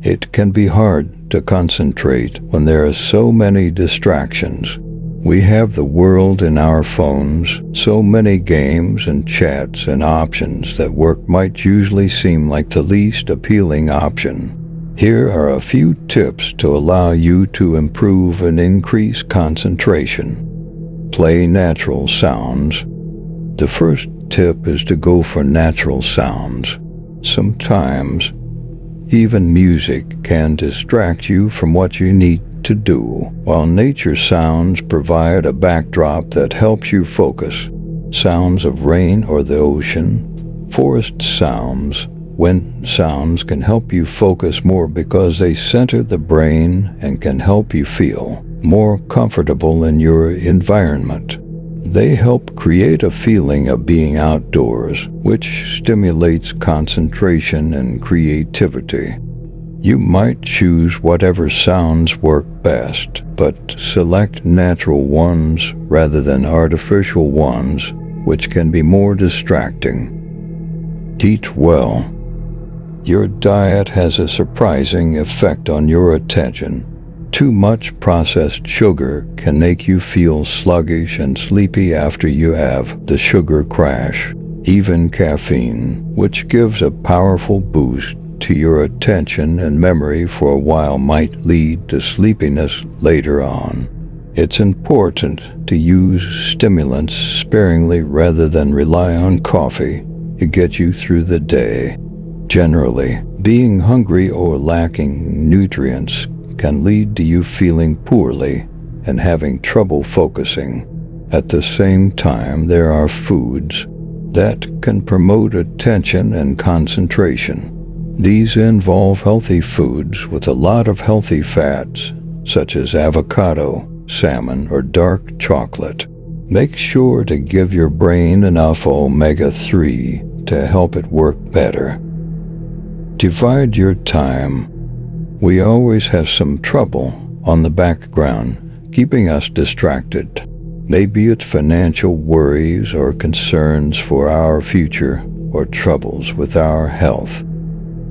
It can be hard to concentrate when there are so many distractions. We have the world in our phones, so many games and chats and options that work might usually seem like the least appealing option. Here are a few tips to allow you to improve and increase concentration. Play natural sounds. The first tip is to go for natural sounds. Sometimes, even music can distract you from what you need to do, while nature sounds provide a backdrop that helps you focus. Sounds of rain or the ocean, forest sounds, wind sounds can help you focus more because they center the brain and can help you feel more comfortable in your environment. They help create a feeling of being outdoors, which stimulates concentration and creativity. You might choose whatever sounds work best, but select natural ones rather than artificial ones, which can be more distracting. Eat well. Your diet has a surprising effect on your attention. Too much processed sugar can make you feel sluggish and sleepy after you have the sugar crash. Even caffeine, which gives a powerful boost to your attention and memory for a while, might lead to sleepiness later on. It's important to use stimulants sparingly rather than rely on coffee to get you through the day. Generally, being hungry or lacking nutrients can lead to you feeling poorly and having trouble focusing. At the same time, there are foods that can promote attention and concentration. These involve healthy foods with a lot of healthy fats, such as avocado, salmon, or dark chocolate. Make sure to give your brain enough omega-3 to help it work better. Divide your time. We always have some trouble on the background keeping us distracted. Maybe it's financial worries or concerns for our future or troubles with our health.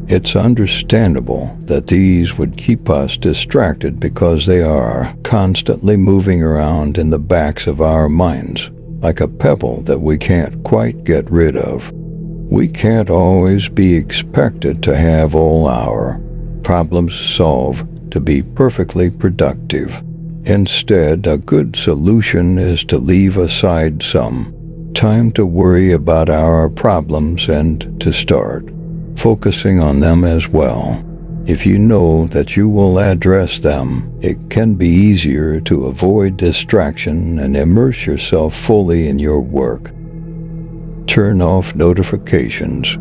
It's understandable that these would keep us distracted because they are constantly moving around in the backs of our minds, like a pebble that we can't quite get rid of. We can't always be expected to have all our problems solved to be perfectly productive. Instead, a good solution is to leave aside some time to worry about our problems and to start focusing on them as well. If you know that you will address them, it can be easier to avoid distraction and immerse yourself fully in your work. Turn off notifications.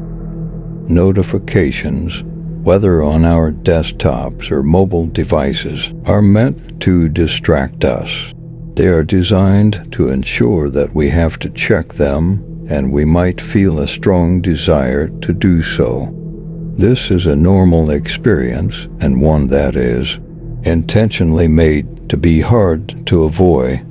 Notifications, whether on our desktops or mobile devices, are meant to distract us. They are designed to ensure that we have to check them, and we might feel a strong desire to do so. This is a normal experience, and one that is intentionally made to be hard to avoid.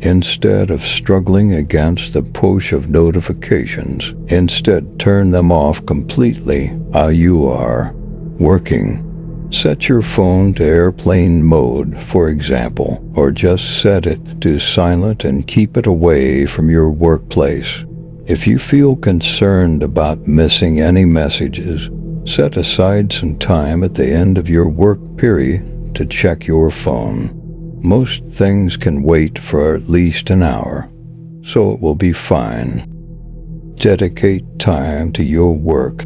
Instead of struggling against the push of notifications, instead turn them off completely while you are working. Set your phone to airplane mode, for example, or just set it to silent and keep it away from your workplace. If you feel concerned about missing any messages, set aside some time at the end of your work period to check your phone. Most things can wait for at least an hour, so it will be fine. Dedicate time to your work.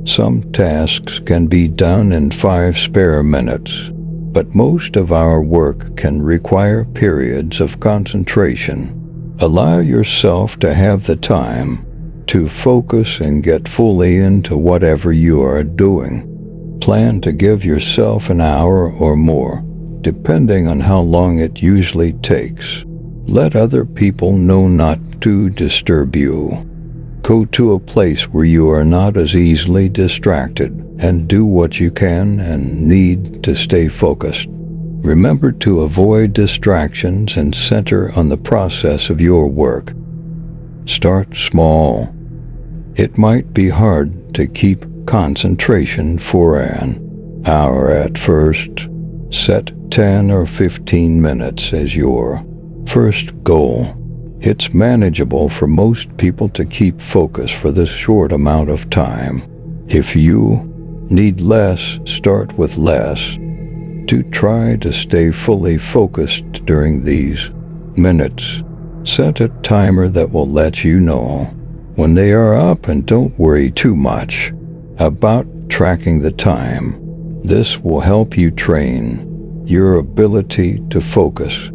Some tasks can be done in 5 spare minutes, but most of our work can require periods of concentration. Allow yourself to have the time to focus and get fully into whatever you are doing. Plan to give yourself an hour or more, depending on how long it usually takes. Let other people know not to disturb you. Go to a place where you are not as easily distracted and do what you can and need to stay focused. Remember to avoid distractions and center on the process of your work. Start small. It might be hard to keep concentration for an hour at first. Set 10 or 15 minutes as your first goal. It's manageable for most people to keep focus for this short amount of time. If you need less, start with less. To try to stay fully focused during these minutes, set a timer that will let you know when they are up, and don't worry too much about tracking the time. This will help you train your ability to focus